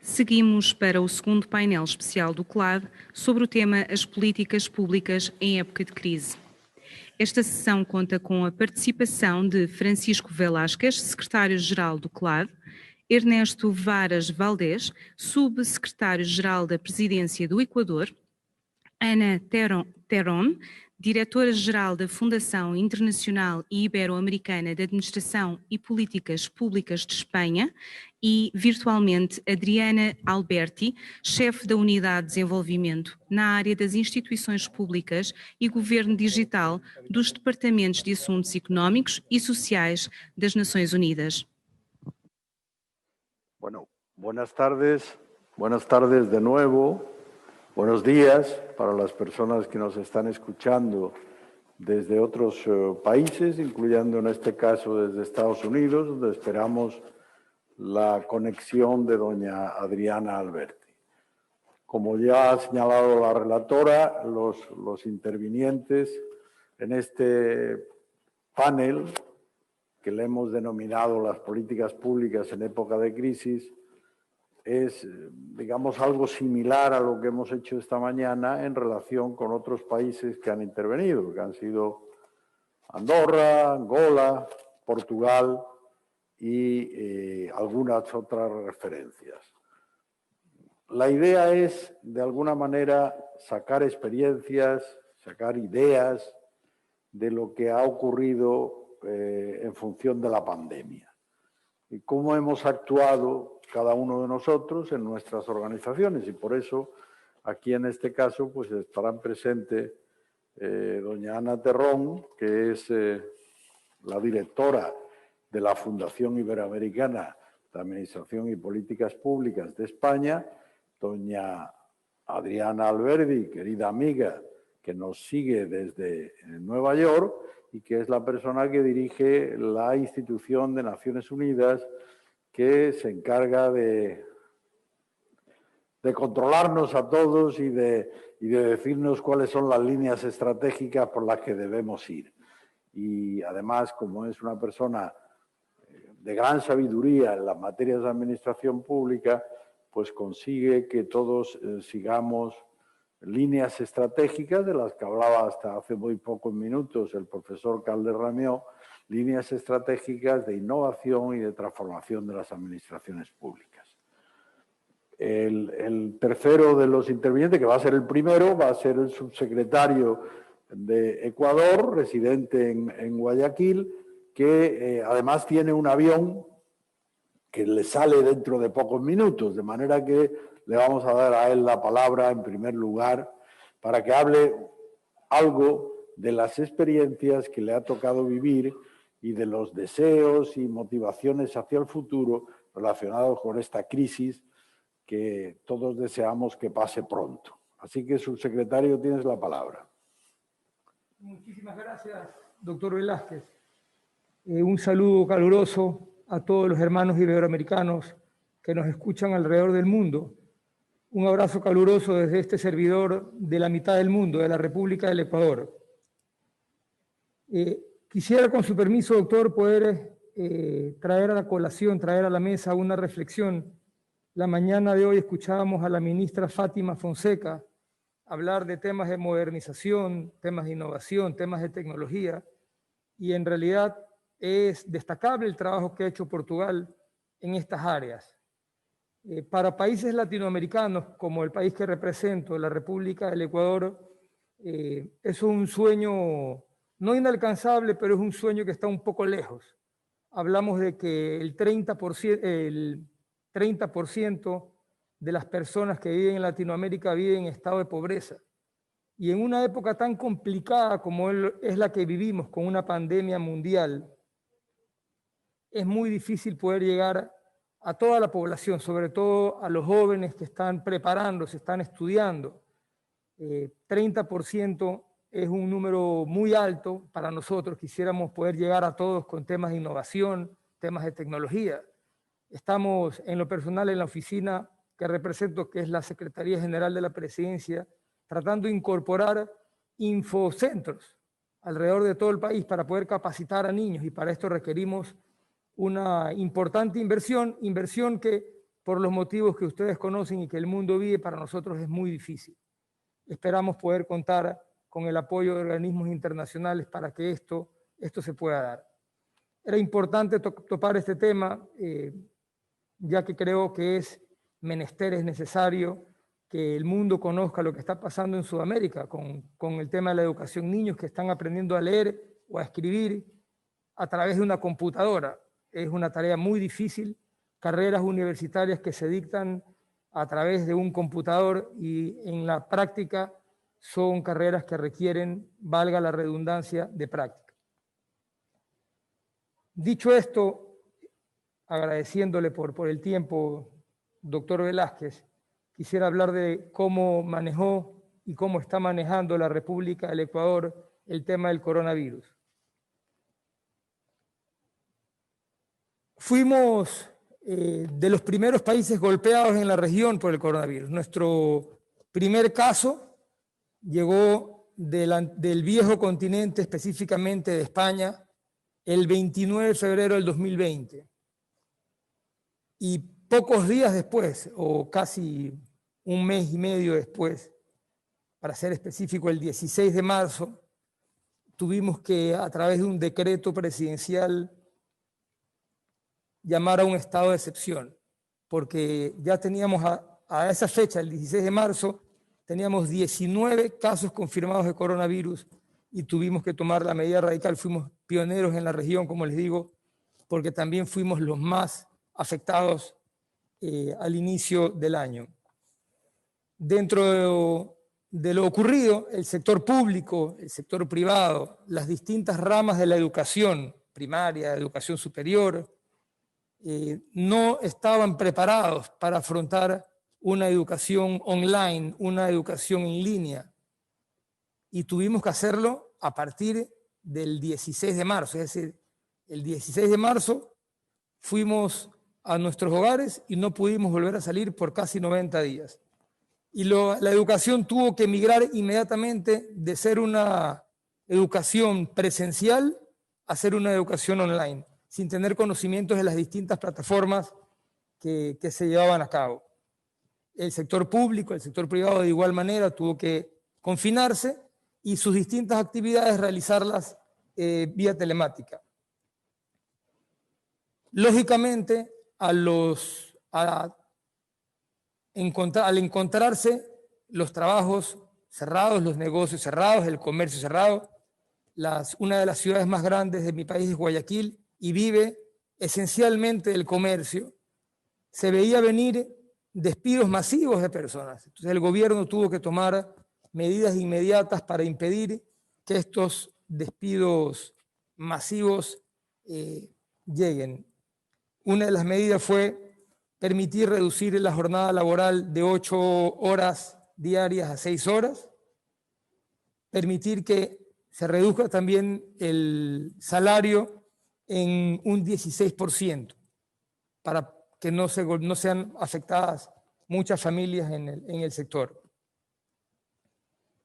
Seguimos para o segundo painel especial do CLAD sobre o tema As Políticas Públicas em Época de Crise. Esta sessão conta com a participação de Francisco Velásquez, secretário-geral do CLAD, Ernesto Varas Valdés, subsecretário-geral da Presidência do Equador, Ana Terón, diretora-geral da Fundação Internacional e Ibero-Americana de Administração e Políticas Públicas de Espanha, e, virtualmente, Adriana Alberti, chefe da Unidade de Desenvolvimento na área das Instituições Públicas e Governo Digital dos Departamentos de Assuntos Económicos e Sociais das Nações Unidas. Bueno, buenas tardes de nuevo. Buenos días para las personas que nos están escuchando desde otros países, incluyendo en este caso desde Estados Unidos, donde esperamos la conexión de doña Adriana Alberti. Como ya ha señalado la relatora, los intervinientes en este panel, que le hemos denominado las políticas públicas en época de crisis, es, digamos, algo similar a lo que hemos hecho esta mañana en relación con otros países que han intervenido, que han sido Andorra, Angola, Portugal y algunas otras referencias. La idea es, de alguna manera, sacar experiencias, sacar ideas de lo que ha ocurrido en función de la pandemia y cómo hemos actuado cada uno de nosotros en nuestras organizaciones, y por eso aquí en este caso pues estarán presentes doña Ana Terón, que es la directora de la Fundación Iberoamericana de Administración y Políticas Públicas de España, doña Adriana Alberti, querida amiga que nos sigue desde Nueva York y que es la persona que dirige la institución de Naciones Unidas que se encarga de controlarnos a todos y de decirnos cuáles son las líneas estratégicas por las que debemos ir. Y además, como es una persona de gran sabiduría en las materias de administración pública, pues consigue que todos sigamos líneas estratégicas de las que hablaba hasta hace muy pocos minutos el profesor Calder-Ramió, líneas estratégicas de innovación y de transformación de las administraciones públicas. El tercero de los intervinientes, que va a ser el primero, va a ser el subsecretario de Ecuador, residente en Guayaquil, que además tiene un avión que le sale dentro de pocos minutos, de manera que le vamos a dar a él la palabra en primer lugar para que hable algo de las experiencias que le ha tocado vivir y de los deseos y motivaciones hacia el futuro relacionados con esta crisis que todos deseamos que pase pronto. Así que, subsecretario, tienes la palabra. Muchísimas gracias, doctor Velásquez. Un saludo caluroso a todos los hermanos iberoamericanos que nos escuchan alrededor del mundo. Un abrazo caluroso desde este servidor de la mitad del mundo, de la República del Ecuador. Quisiera, con su permiso, doctor, poder traer a la colación, traer a la mesa una reflexión. La mañana de hoy escuchábamos a la ministra Fátima Fonseca hablar de temas de modernización, temas de innovación, temas de tecnología, y en realidad es destacable el trabajo que ha hecho Portugal en estas áreas. Para países latinoamericanos, como el país que represento, la República del Ecuador, es un sueño no inalcanzable, pero es un sueño que está un poco lejos. Hablamos de que el 30% de las personas que viven en Latinoamérica viven en estado de pobreza. Y en una época tan complicada como es la que vivimos, con una pandemia mundial, es muy difícil poder llegar a toda la población, sobre todo a los jóvenes que están preparándose, están estudiando. 30% es un número muy alto para nosotros. Quisiéramos poder llegar a todos con temas de innovación, temas de tecnología. Estamos, en lo personal, en la oficina que represento, que es la Secretaría General de la Presidencia, tratando de incorporar infocentros alrededor de todo el país para poder capacitar a niños, y para esto requerimos una importante inversión que por los motivos que ustedes conocen y que el mundo vive, para nosotros es muy difícil. Esperamos poder contar con el apoyo de organismos internacionales para que esto se pueda dar. Era importante topar este tema, ya que creo que es necesario que el mundo conozca lo que está pasando en Sudamérica con el tema de la educación. Niños que están aprendiendo a leer o a escribir a través de una computadora. Es una tarea muy difícil, carreras universitarias que se dictan a través de un computador y en la práctica son carreras que requieren, valga la redundancia, de práctica. Dicho esto, agradeciéndole por el tiempo, doctor Velázquez, quisiera hablar de cómo manejó y cómo está manejando la República del Ecuador el tema del coronavirus. Fuimos de los primeros países golpeados en la región por el coronavirus. Nuestro primer caso llegó del viejo continente, específicamente de España, el 29 de febrero del 2020. Y pocos días después, o casi un mes y medio después, para ser específico, el 16 de marzo, tuvimos que, a través de un decreto presidencial, llamar a un estado de excepción, porque ya teníamos a esa fecha, el 16 de marzo, teníamos 19 casos confirmados de coronavirus y tuvimos que tomar la medida radical. Fuimos pioneros en la región, como les digo, porque también fuimos los más afectados al inicio del año. Dentro de lo ocurrido, el sector público, el sector privado, las distintas ramas de la educación primaria, educación superior, no estaban preparados para afrontar una educación online, una educación en línea. Y tuvimos que hacerlo a partir del 16 de marzo. Es decir, el 16 de marzo fuimos a nuestros hogares y no pudimos volver a salir por casi 90 días. Y la educación tuvo que migrar inmediatamente de ser una educación presencial a ser una educación online, sin tener conocimientos de las distintas plataformas que se llevaban a cabo. El sector público, el sector privado de igual manera tuvo que confinarse y sus distintas actividades realizarlas vía telemática. Lógicamente, al encontrarse los trabajos cerrados, los negocios cerrados, el comercio cerrado, una de las ciudades más grandes de mi país es Guayaquil y vive esencialmente del comercio, se veía venir despidos masivos de personas. Entonces el gobierno tuvo que tomar medidas inmediatas para impedir que estos despidos masivos lleguen. Una de las medidas fue permitir reducir la jornada laboral de 8 horas diarias a 6 horas, permitir que se reduzca también el salario en un 16% para que no sean afectadas muchas familias en el sector.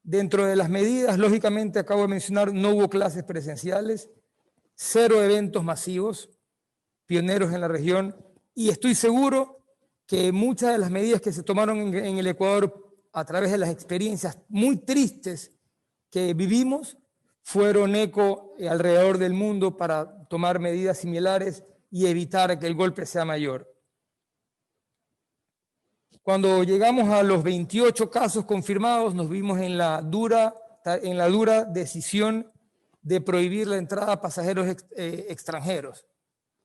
Dentro de las medidas, lógicamente, acabo de mencionar, no hubo clases presenciales, 0 eventos masivos, pioneros en la región, y estoy seguro que muchas de las medidas que se tomaron en el Ecuador a través de las experiencias muy tristes que vivimos fueron eco alrededor del mundo para tomar medidas similares y evitar que el golpe sea mayor. Cuando llegamos a los 28 casos confirmados, nos vimos en la dura decisión de prohibir la entrada a pasajeros extranjeros,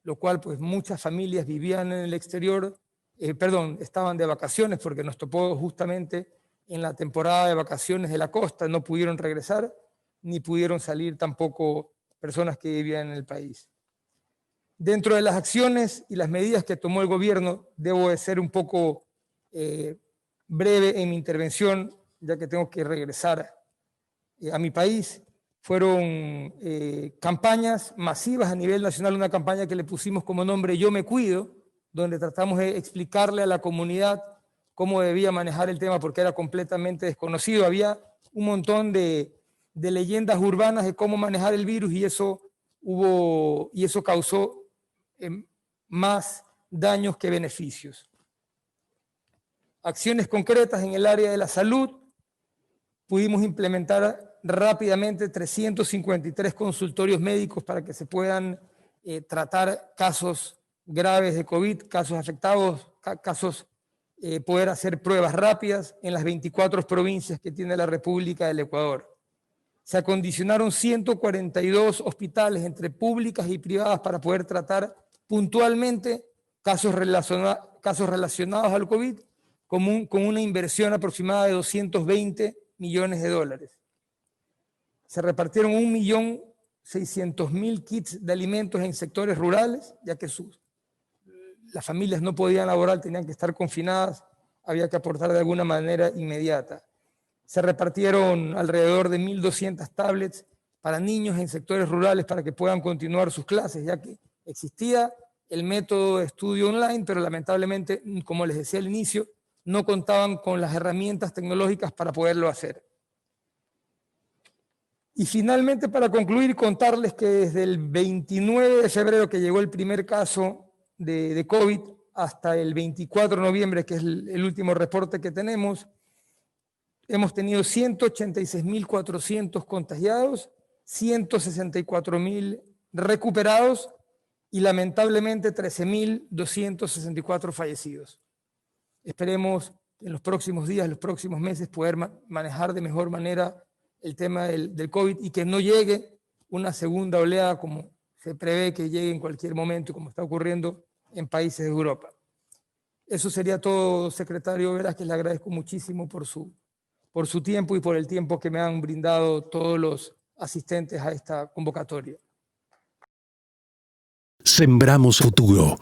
lo cual pues muchas familias vivían en el exterior, estaban de vacaciones porque nos topó justamente en la temporada de vacaciones de la costa, no pudieron regresar, ni pudieron salir tampoco personas que vivían en el país. Dentro de las acciones y las medidas que tomó el gobierno, debo de ser un poco breve en mi intervención, ya que tengo que regresar a mi país. Fueron campañas masivas a nivel nacional, una campaña que le pusimos como nombre Yo Me Cuido, donde tratamos de explicarle a la comunidad cómo debía manejar el tema porque era completamente desconocido. Había un montón de leyendas urbanas de cómo manejar el virus y eso causó más daños que beneficios. Acciones concretas en el área de la salud. Pudimos implementar rápidamente 353 consultorios médicos para que se puedan tratar casos graves de COVID, casos afectados, poder hacer pruebas rápidas en las 24 provincias que tiene la República del Ecuador. Se acondicionaron 142 hospitales entre públicas y privadas para poder tratar puntualmente casos relacionados al COVID con una inversión aproximada de 220 millones de dólares. Se repartieron 1.600.000 kits de alimentos en sectores rurales, ya que las familias no podían laborar, tenían que estar confinadas, había que aportar de alguna manera inmediata. Se repartieron alrededor de 1.200 tablets para niños en sectores rurales para que puedan continuar sus clases, ya que existía el método de estudio online, pero lamentablemente, como les decía al inicio, no contaban con las herramientas tecnológicas para poderlo hacer. Y finalmente, para concluir, contarles que desde el 29 de febrero que llegó el primer caso de COVID hasta el 24 de noviembre, que es el último reporte que tenemos, hemos tenido 186.400 contagiados, 164.000 recuperados y lamentablemente 13.264 fallecidos. Esperemos en los próximos días, en los próximos meses, poder manejar de mejor manera el tema del COVID y que no llegue una segunda oleada como se prevé que llegue en cualquier momento, como está ocurriendo en países de Europa. Eso sería todo, secretario Velázquez. Le agradezco muchísimo por su tiempo y por el tiempo que me han brindado todos los asistentes a esta convocatoria. Sembramos futuro.